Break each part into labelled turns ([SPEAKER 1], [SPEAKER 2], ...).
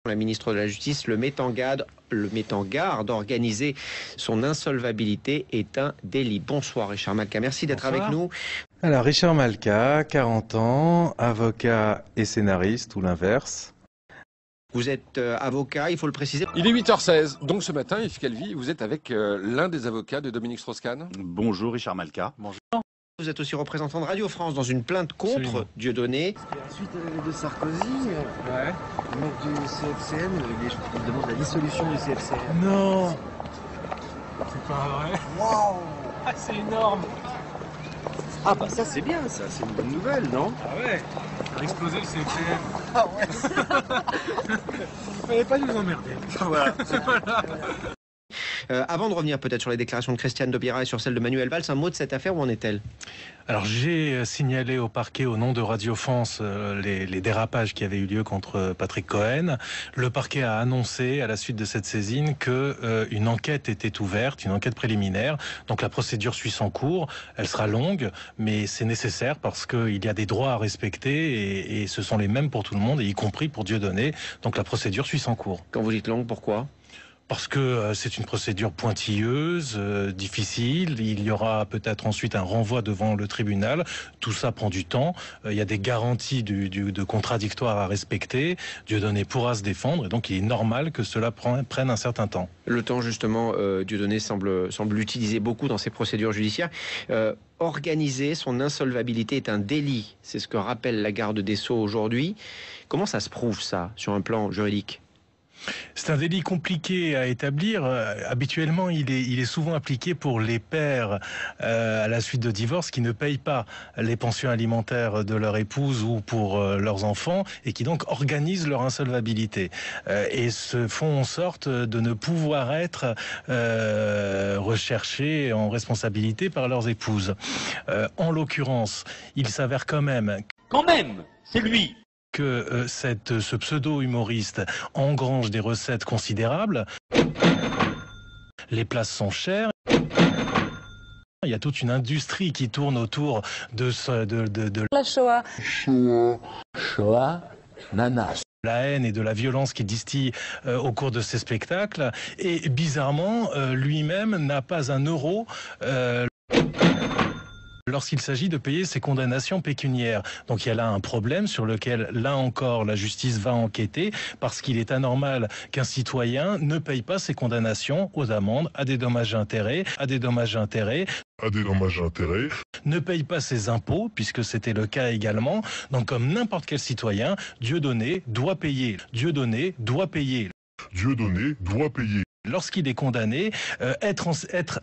[SPEAKER 1] La ministre de la Justice le met en garde, organiser son insolvabilité est un délit. Bonsoir Richard Malka, merci d'être avec nous.
[SPEAKER 2] Alors Richard Malka, 40 ans, avocat et scénariste ou l'inverse.
[SPEAKER 1] Vous êtes avocat, il faut le préciser.
[SPEAKER 3] Il est 8h16, donc ce matin, Yves Calvi, vous êtes avec l'un des avocats de Dominique Strauss-Kahn.
[SPEAKER 4] Bonjour Richard Malka.
[SPEAKER 3] Bonjour.
[SPEAKER 1] Vous êtes aussi représentant de Radio France dans une plainte contre Dieudonné.
[SPEAKER 5] Suite de Sarkozy, il manque du CFCN, il demande la dissolution du CFCN.
[SPEAKER 6] Non, c'est pas vrai.
[SPEAKER 5] Waouh.
[SPEAKER 6] Ah, c'est énorme.
[SPEAKER 5] Ah bah ça c'est bien, ça c'est une bonne nouvelle, non?
[SPEAKER 6] Ah ouais, ça a explosé le CFCN.
[SPEAKER 5] Ah ouais.
[SPEAKER 6] Il fallait pas nous emmerder.
[SPEAKER 5] Voilà.
[SPEAKER 1] Avant de revenir peut-être sur les déclarations de Christiane Taubira et sur celle de Manuel Valls, un mot de cette affaire, où en est-elle?
[SPEAKER 2] Alors j'ai signalé au parquet au nom de Radio France les dérapages qui avaient eu lieu contre Patrick Cohen. Le parquet a annoncé à la suite de cette saisine que une enquête était ouverte, une enquête préliminaire. Donc la procédure suit son cours. Elle sera longue, mais c'est nécessaire parce qu'il y a des droits à respecter et ce sont les mêmes pour tout le monde, et y compris pour Dieudonné. Donc la procédure suit son cours.
[SPEAKER 1] Quand vous dites longue, pourquoi?
[SPEAKER 2] Parce que c'est une procédure pointilleuse, difficile. Il y aura peut-être ensuite un renvoi devant le tribunal. Tout ça prend du temps. Il y a des garanties de contradictoire à respecter. Dieudonné pourra se défendre, et donc il est normal que cela prenne un certain temps.
[SPEAKER 1] Le temps, justement, Dieudonné semble l'utiliser beaucoup dans ses procédures judiciaires. Organiser son insolvabilité est un délit. C'est ce que rappelle la garde des Sceaux aujourd'hui. Comment ça se prouve, ça, sur un plan juridique?
[SPEAKER 2] C'est un délit compliqué à établir. Habituellement, il est souvent appliqué pour les pères à la suite de divorce qui ne payent pas les pensions alimentaires de leur épouse ou pour leurs enfants, et qui donc organisent leur insolvabilité et se font en sorte de ne pouvoir être recherchés en responsabilité par leurs épouses. En l'occurrence, il s'avère quand même, c'est lui, que ce pseudo-humoriste engrange des recettes considérables. Les places sont chères. Il y a toute une industrie qui tourne autour de
[SPEAKER 7] la Shoah.
[SPEAKER 4] Shoah, nanas.
[SPEAKER 2] La haine et de la violence qui distille au cours de ces spectacles. Et bizarrement, lui-même n'a pas un euro lorsqu'il s'agit de payer ses condamnations pécuniaires. Donc il y a là un problème sur lequel, là encore, la justice va enquêter, parce qu'il est anormal qu'un citoyen ne paye pas ses condamnations aux amendes, à des dommages et intérêts, ne paye pas ses impôts, puisque c'était le cas également. Donc comme n'importe quel citoyen, Dieudonné doit payer. Lorsqu'il est condamné, être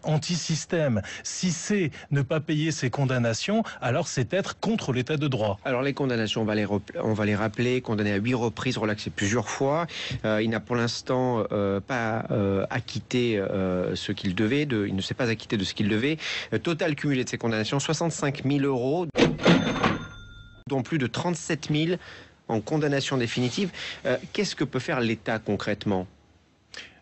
[SPEAKER 2] anti-système, si c'est ne pas payer ses condamnations, alors c'est être contre l'état de droit.
[SPEAKER 1] Alors les condamnations, on va les rappeler. Condamné à 8 reprises, relaxé plusieurs fois. Il n'a pour l'instant pas acquitté ce qu'il devait. Il ne s'est pas acquitté de ce qu'il devait. Total cumulé de ses condamnations, 65 000 euros, dont plus de 37 000 en condamnation définitive. Qu'est-ce que peut faire l'État concrètement?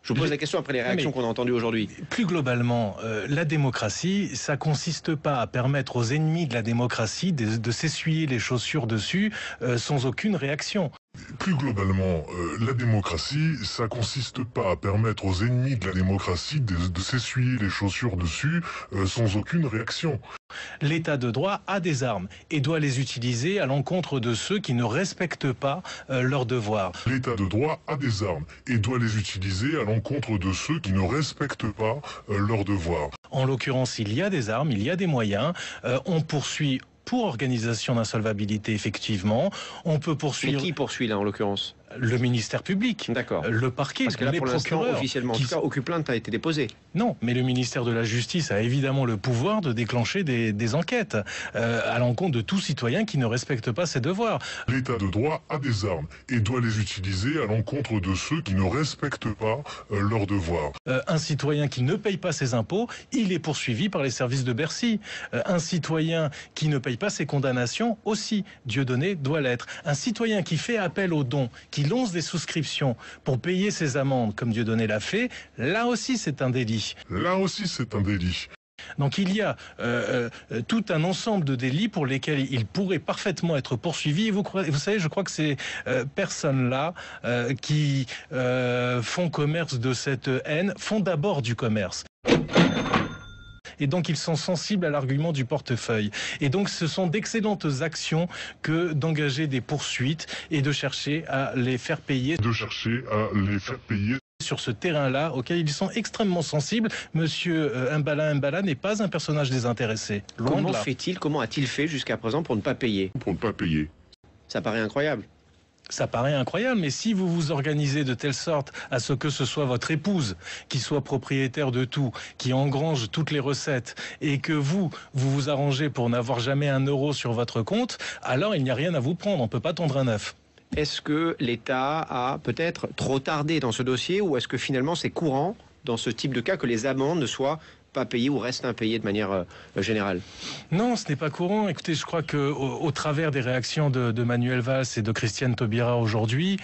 [SPEAKER 1] Je vous pose la question après les réactions qu'on a entendues aujourd'hui.
[SPEAKER 2] Plus globalement, la démocratie, ça consiste pas à permettre aux ennemis de la démocratie de s'essuyer les chaussures dessus sans aucune réaction.
[SPEAKER 8] Plus globalement, la démocratie, ça consiste pas à permettre aux ennemis de la démocratie de s'essuyer les chaussures dessus sans aucune réaction.
[SPEAKER 2] L'état de droit a des armes et doit les utiliser à l'encontre de ceux qui ne respectent pas leurs devoirs.
[SPEAKER 8] L'état de droit a des armes et doit les utiliser à l'encontre de ceux qui ne respectent pas leurs devoirs.
[SPEAKER 2] En l'occurrence, il y a des armes, il y a des moyens. On poursuit pour organisation d'insolvabilité, effectivement. On peut poursuivre...
[SPEAKER 1] Mais qui poursuit là, en l'occurrence?
[SPEAKER 2] Le ministère public,
[SPEAKER 1] d'accord,
[SPEAKER 2] le parquet,
[SPEAKER 1] parce que là,
[SPEAKER 2] les
[SPEAKER 1] pour l'instant,
[SPEAKER 2] procureurs.
[SPEAKER 1] officiellement, en tout cas, aucune plainte n'a été déposée.
[SPEAKER 2] Non, mais le ministère de la Justice a évidemment le pouvoir de déclencher des enquêtes à l'encontre de tout citoyen qui ne respecte pas ses devoirs.
[SPEAKER 8] L'état de droit a des armes et doit les utiliser à l'encontre de ceux qui ne respectent pas leurs devoirs.
[SPEAKER 2] Un citoyen qui ne paye pas ses impôts, il est poursuivi par les services de Bercy. Un citoyen qui ne paye pas ses condamnations, aussi, Dieudonné doit l'être. Un citoyen qui fait appel aux dons, qui lance des souscriptions pour payer ses amendes, comme Dieudonné l'a fait, là aussi c'est un délit. Donc il y a tout un ensemble de délits pour lesquels il pourrait parfaitement être poursuivi. Et vous savez, je crois que ces personnes-là qui font commerce de cette haine font d'abord du commerce. Et donc ils sont sensibles à l'argument du portefeuille. Et donc ce sont d'excellentes actions que d'engager des poursuites et de chercher à les faire payer. Sur ce terrain-là, auquel ils sont extrêmement sensibles, Monsieur Mbala n'est pas un personnage désintéressé.
[SPEAKER 1] Comment a-t-il fait jusqu'à présent pour ne pas payer? Ça paraît incroyable.
[SPEAKER 2] Ça paraît incroyable, mais si vous vous organisez de telle sorte à ce que ce soit votre épouse qui soit propriétaire de tout, qui engrange toutes les recettes, et que vous vous arrangez pour n'avoir jamais un euro sur votre compte, alors il n'y a rien à vous prendre, on ne peut pas tondre un œuf.
[SPEAKER 1] Est-ce que l'État a peut-être trop tardé dans ce dossier, ou est-ce que finalement c'est courant dans ce type de cas que les amendes ne soient pas payées ou restent impayées de manière générale?
[SPEAKER 2] Non, ce n'est pas courant. Écoutez, je crois que au travers des réactions de Manuel Valls et de Christiane Taubira aujourd'hui,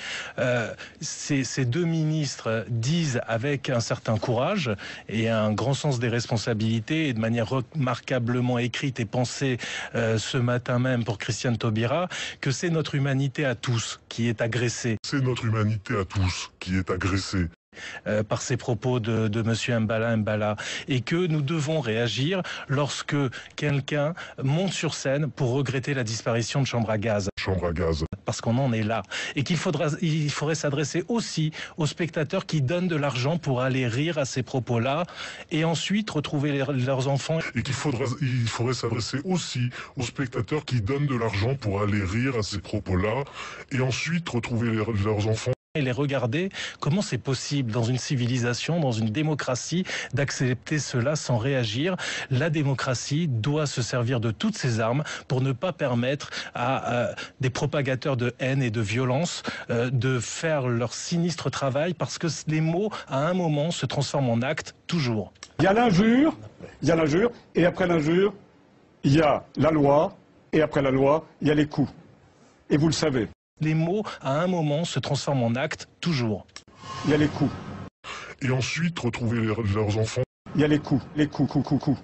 [SPEAKER 2] ces deux ministres disent avec un certain courage et un grand sens des responsabilités, et de manière remarquablement écrite et pensée ce matin même pour Christiane Taubira, que c'est notre humanité à tous qui est agressée. Par ces propos de Monsieur Mbala, et que nous devons réagir lorsque quelqu'un monte sur scène pour regretter la disparition de Chambre à gaz. Parce qu'on en est là. Et qu'il faudrait s'adresser aussi aux spectateurs qui donnent de l'argent pour aller rire à ces propos-là, et ensuite retrouver leurs enfants.
[SPEAKER 8] Il faudrait s'adresser aussi aux spectateurs qui donnent de l'argent pour aller rire à ces propos-là, et ensuite retrouver leurs enfants.
[SPEAKER 2] Et les regarder, comment c'est possible dans une civilisation, dans une démocratie, d'accepter cela sans réagir. La démocratie doit se servir de toutes ses armes pour ne pas permettre à des propagateurs de haine et de violence de faire leur sinistre travail, parce que les mots, à un moment, se transforment en actes, toujours.
[SPEAKER 9] Il y a l'injure, et après l'injure, il y a la loi, et après la loi, il y a les coups. Et vous le savez.
[SPEAKER 2] Les mots, à un moment, se transforment en actes, toujours.
[SPEAKER 9] Il y a les coups.
[SPEAKER 8] Et ensuite, retrouver leurs enfants.
[SPEAKER 9] Il y a les coups, coups.